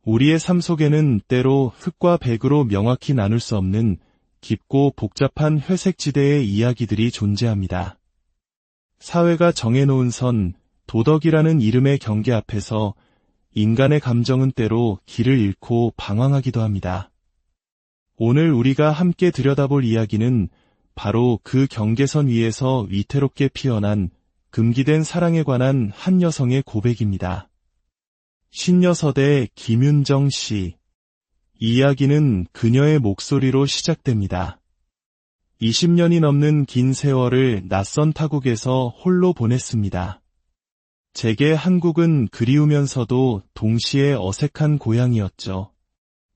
우리의 삶 속에는 때로 흙과 백으로 명확히 나눌 수 없는 깊고 복잡한 회색지대의 이야기들이 존재합니다. 사회가 정해놓은 선, 도덕이라는 이름의 경계 앞에서 인간의 감정은 때로 길을 잃고 방황하기도 합니다. 오늘 우리가 함께 들여다볼 이야기는 바로 그 경계선 위에서 위태롭게 피어난 금기된 사랑에 관한 한 여성의 고백입니다. 신여서대 김윤정 씨. 이야기는 그녀의 목소리로 시작됩니다. 20년이 넘는 긴 세월을 낯선 타국에서 홀로 보냈습니다. 제게 한국은 그리우면서도 동시에 어색한 고향이었죠.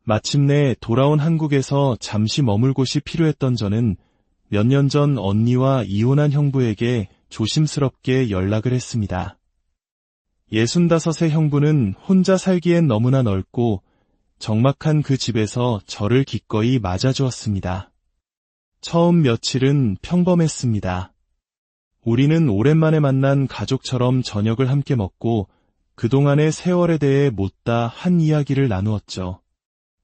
마침내 돌아온 한국에서 잠시 머물 곳이 필요했던 저는 몇 년 전 언니와 이혼한 형부에게 조심스럽게 연락을 했습니다. 65의 형부는 혼자 살기엔 너무나 넓고 적막한 그 집에서 저를 기꺼이 맞아주었습니다. 처음 며칠은 평범했습니다. 우리는 오랜만에 만난 가족처럼 저녁을 함께 먹고 그동안의 세월에 대해 못다 한 이야기를 나누었죠.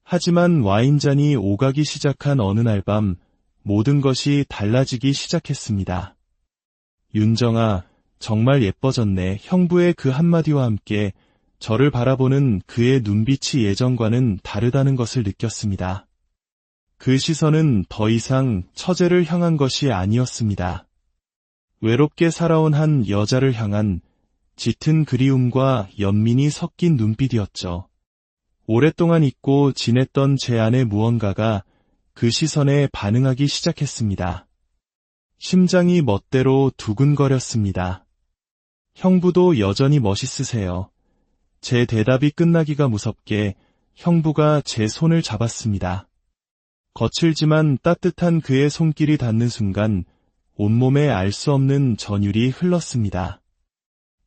하지만 와인잔이 오가기 시작한 어느 날 밤 모든 것이 달라지기 시작했습니다. 윤정아, 정말 예뻐졌네. 형부의 그 한마디와 함께 저를 바라보는 그의 눈빛이 예전과는 다르다는 것을 느꼈습니다. 그 시선은 더 이상 처제를 향한 것이 아니었습니다. 외롭게 살아온 한 여자를 향한 짙은 그리움과 연민이 섞인 눈빛이었죠. 오랫동안 잊고 지냈던 제 안의 무언가가 그 시선에 반응하기 시작했습니다. 심장이 멋대로 두근거렸습니다. 형부도 여전히 멋있으세요. 제 대답이 끝나기가 무섭게 형부가 제 손을 잡았습니다. 거칠지만 따뜻한 그의 손길이 닿는 순간 온몸에 알 수 없는 전율이 흘렀습니다.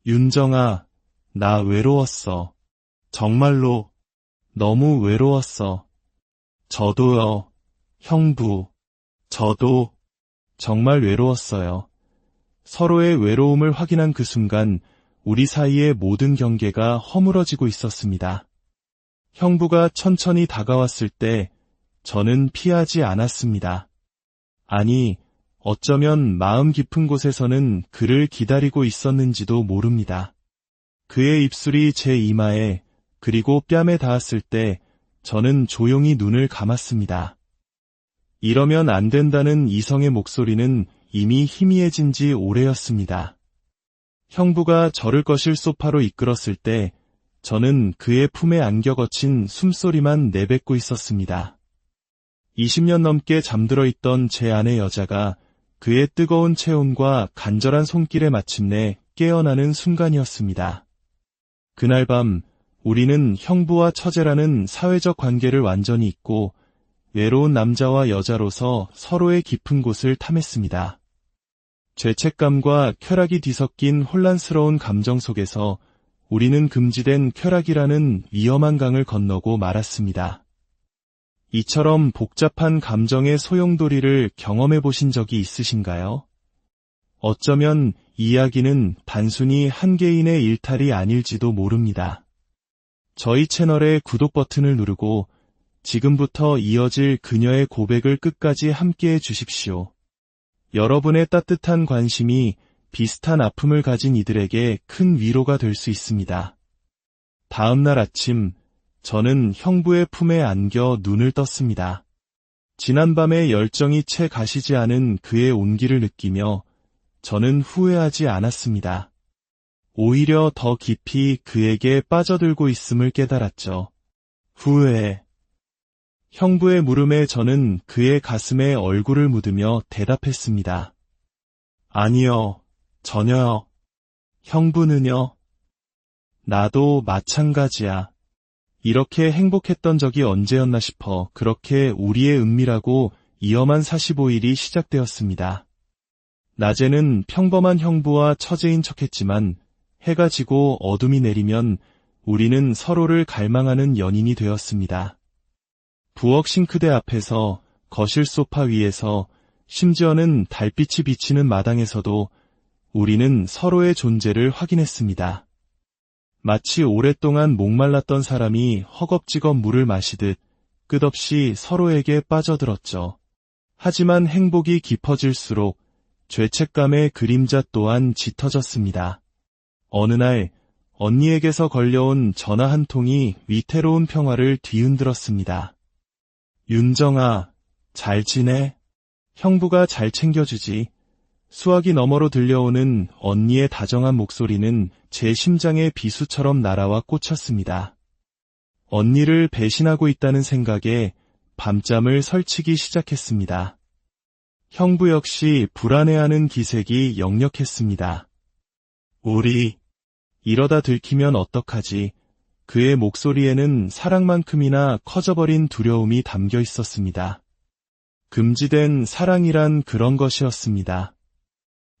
윤정아, 나 외로웠어. 정말로 너무 외로웠어. 저도요, 형부. 저도 정말 외로웠어요. 서로의 외로움을 확인한 그 순간 우리 사이의 모든 경계가 허물어지고 있었습니다. 형부가 천천히 다가왔을 때 저는 피하지 않았습니다. 아니, 어쩌면 마음 깊은 곳에서는 그를 기다리고 있었는지도 모릅니다. 그의 입술이 제 이마에 그리고 뺨에 닿았을 때 저는 조용히 눈을 감았습니다. 이러면 안 된다는 이성의 목소리는 이미 희미해진 지 오래였습니다. 형부가 저를 거실 소파로 이끌었을 때 저는 그의 품에 안겨 거친 숨소리만 내뱉고 있었습니다. 20년 넘게 잠들어 있던 제 아내 여자가 그의 뜨거운 체온과 간절한 손길에 마침내 깨어나는 순간이었습니다. 그날 밤 우리는 형부와 처제라는 사회적 관계를 완전히 잊고 외로운 남자와 여자로서 서로의 깊은 곳을 탐했습니다. 죄책감과 쾌락이 뒤섞인 혼란스러운 감정 속에서 우리는 금지된 쾌락이라는 위험한 강을 건너고 말았습니다. 이처럼 복잡한 감정의 소용돌이를 경험해 보신 적이 있으신가요? 어쩌면 이야기는 단순히 한 개인의 일탈이 아닐지도 모릅니다. 저희 채널의 구독 버튼을 누르고 지금부터 이어질 그녀의 고백을 끝까지 함께해 주십시오. 여러분의 따뜻한 관심이 비슷한 아픔을 가진 이들에게 큰 위로가 될 수 있습니다. 다음 날 아침, 저는 형부의 품에 안겨 눈을 떴습니다. 지난밤의 열정이 채 가시지 않은 그의 온기를 느끼며 저는 후회하지 않았습니다. 오히려 더 깊이 그에게 빠져들고 있음을 깨달았죠. 후회. 형부의 물음에 저는 그의 가슴에 얼굴을 묻으며 대답했습니다. 아니요, 전혀요. 형부는요? 나도 마찬가지야. 이렇게 행복했던 적이 언제였나 싶어 그렇게 우리의 은밀하고 위험한 45일이 시작되었습니다. 낮에는 평범한 형부와 처제인 척했지만 해가 지고 어둠이 내리면 우리는 서로를 갈망하는 연인이 되었습니다. 부엌 싱크대 앞에서, 거실 소파 위에서, 심지어는 달빛이 비치는 마당에서도 우리는 서로의 존재를 확인했습니다. 마치 오랫동안 목말랐던 사람이 허겁지겁 물을 마시듯 끝없이 서로에게 빠져들었죠. 하지만 행복이 깊어질수록 죄책감의 그림자 또한 짙어졌습니다. 어느 날 언니에게서 걸려온 전화 한 통이 위태로운 평화를 뒤흔들었습니다. 윤정아, 잘 지내? 형부가 잘 챙겨주지. 수화기 너머로 들려오는 언니의 다정한 목소리는 제 심장의 비수처럼 날아와 꽂혔습니다. 언니를 배신하고 있다는 생각에 밤잠을 설치기 시작했습니다. 형부 역시 불안해하는 기색이 역력했습니다. 우리 이러다 들키면 어떡하지? 그의 목소리에는 사랑만큼이나 커져버린 두려움이 담겨 있었습니다. 금지된 사랑이란 그런 것이었습니다.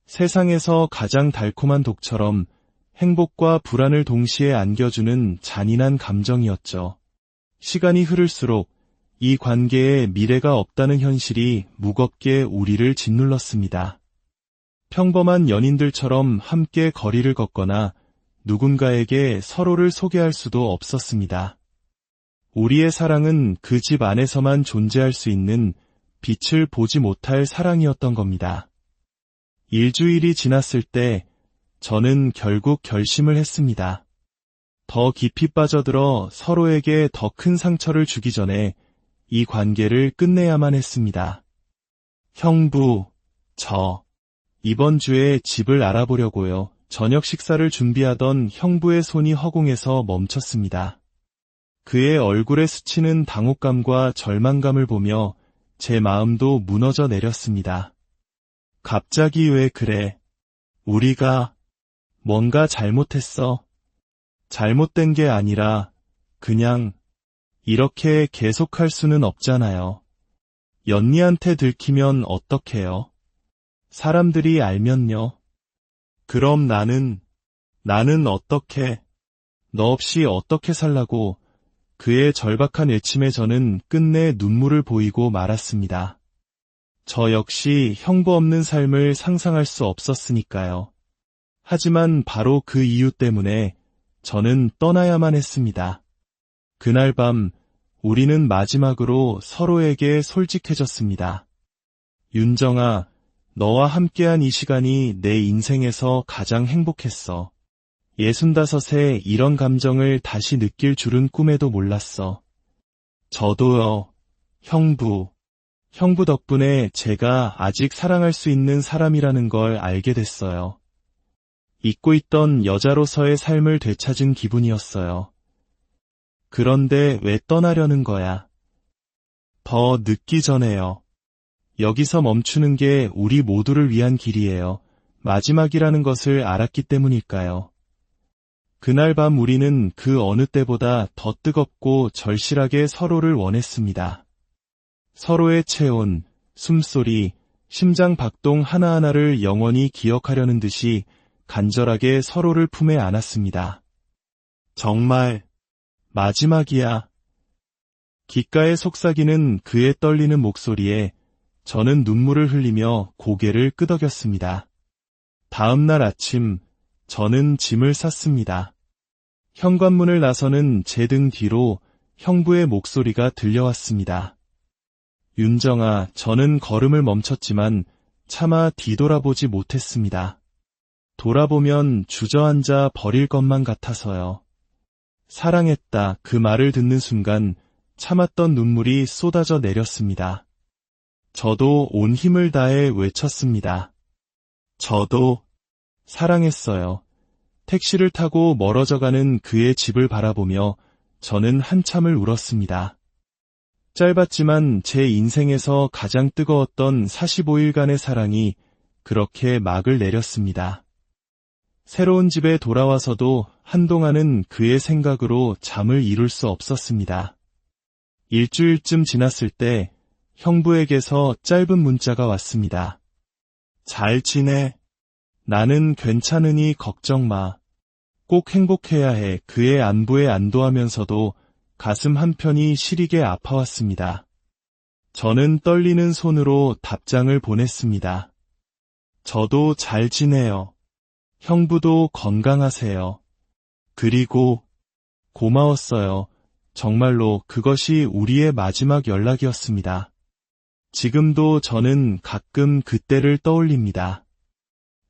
세상에서 가장 달콤한 독처럼 행복과 불안을 동시에 안겨주는 잔인한 감정이었죠. 시간이 흐를수록 이 관계에 미래가 없다는 현실이 무겁게 우리를 짓눌렀습니다. 평범한 연인들처럼 함께 거리를 걷거나 누군가에게 서로를 소개할 수도 없었습니다. 우리의 사랑은 그 집 안에서만 존재할 수 있는 빛을 보지 못할 사랑이었던 겁니다. 일주일이 지났을 때 저는 결국 결심을 했습니다. 더 깊이 빠져들어 서로에게 더 큰 상처를 주기 전에 이 관계를 끝내야만 했습니다. 형부, 저 이번 주에 집을 알아보려고요. 저녁 식사를 준비하던 형부의 손이 허공에서 멈췄습니다. 그의 얼굴에 스치는 당혹감과 절망감을 보며 제 마음도 무너져 내렸습니다. 갑자기 왜 그래? 우리가 뭔가 잘못했어? 잘못된 게 아니라 그냥 이렇게 계속할 수는 없잖아요. 연니한테 들키면 어떡해요? 사람들이 알면요? 그럼 나는 어떻게, 너 없이 어떻게 살라고. 그의 절박한 외침에 저는 끝내 눈물을 보이고 말았습니다. 저 역시 형부 없는 삶을 상상할 수 없었으니까요. 하지만 바로 그 이유 때문에 저는 떠나야만 했습니다. 그날 밤 우리는 마지막으로 서로에게 솔직해졌습니다. 윤정아, 너와 함께한 이 시간이 내 인생에서 가장 행복했어. 65에 이런 감정을 다시 느낄 줄은 꿈에도 몰랐어. 저도요, 형부 덕분에 제가 아직 사랑할 수 있는 사람이라는 걸 알게 됐어요. 잊고 있던 여자로서의 삶을 되찾은 기분이었어요. 그런데 왜 떠나려는 거야? 더 늦기 전에요. 여기서 멈추는 게 우리 모두를 위한 길이에요. 마지막이라는 것을 알았기 때문일까요? 그날 밤 우리는 그 어느 때보다 더 뜨겁고 절실하게 서로를 원했습니다. 서로의 체온, 숨소리, 심장 박동 하나하나를 영원히 기억하려는 듯이 간절하게 서로를 품에 안았습니다. 정말 마지막이야. 귓가에 속삭이는 그의 떨리는 목소리에 저는 눈물을 흘리며 고개를 끄덕였습니다. 다음 날 아침 저는 짐을 쌌습니다. 현관문을 나서는 제 등 뒤로 형부의 목소리가 들려왔습니다. 윤정아, 저는 걸음을 멈췄지만 차마 뒤돌아보지 못했습니다. 돌아보면 주저앉아 버릴 것만 같아서요. 사랑했다. 그 말을 듣는 순간 참았던 눈물이 쏟아져 내렸습니다. 저도 온 힘을 다해 외쳤습니다. 저도 사랑했어요. 택시를 타고 멀어져가는 그의 집을 바라보며 저는 한참을 울었습니다. 짧았지만 제 인생에서 가장 뜨거웠던 45일간의 사랑이 그렇게 막을 내렸습니다. 새로운 집에 돌아와서도 한동안은 그의 생각으로 잠을 이룰 수 없었습니다. 일주일쯤 지났을 때 형부에게서 짧은 문자가 왔습니다. 잘 지내? 나는 괜찮으니 걱정 마. 꼭 행복해야 해. 그의 안부에 안도하면서도 가슴 한편이 시리게 아파왔습니다. 저는 떨리는 손으로 답장을 보냈습니다. 저도 잘 지내요. 형부도 건강하세요. 그리고 고마웠어요. 정말로 그것이 우리의 마지막 연락이었습니다. 지금도 저는 가끔 그때를 떠올립니다.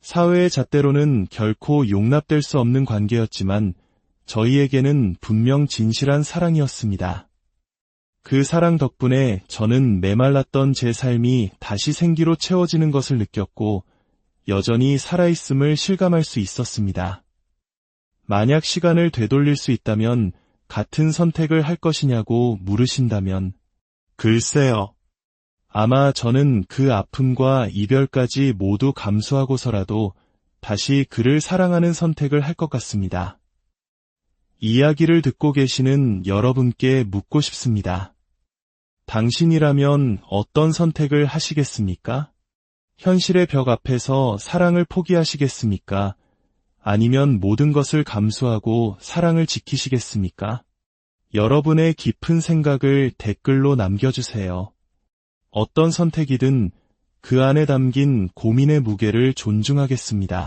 사회의 잣대로는 결코 용납될 수 없는 관계였지만 저희에게는 분명 진실한 사랑이었습니다. 그 사랑 덕분에 저는 메말랐던 제 삶이 다시 생기로 채워지는 것을 느꼈고 여전히 살아있음을 실감할 수 있었습니다. 만약 시간을 되돌릴 수 있다면 같은 선택을 할 것이냐고 물으신다면 글쎄요. 아마 저는 그 아픔과 이별까지 모두 감수하고서라도 다시 그를 사랑하는 선택을 할 것 같습니다. 이야기를 듣고 계시는 여러분께 묻고 싶습니다. 당신이라면 어떤 선택을 하시겠습니까? 현실의 벽 앞에서 사랑을 포기하시겠습니까? 아니면 모든 것을 감수하고 사랑을 지키시겠습니까? 여러분의 깊은 생각을 댓글로 남겨주세요. 어떤 선택이든 그 안에 담긴 고민의 무게를 존중하겠습니다.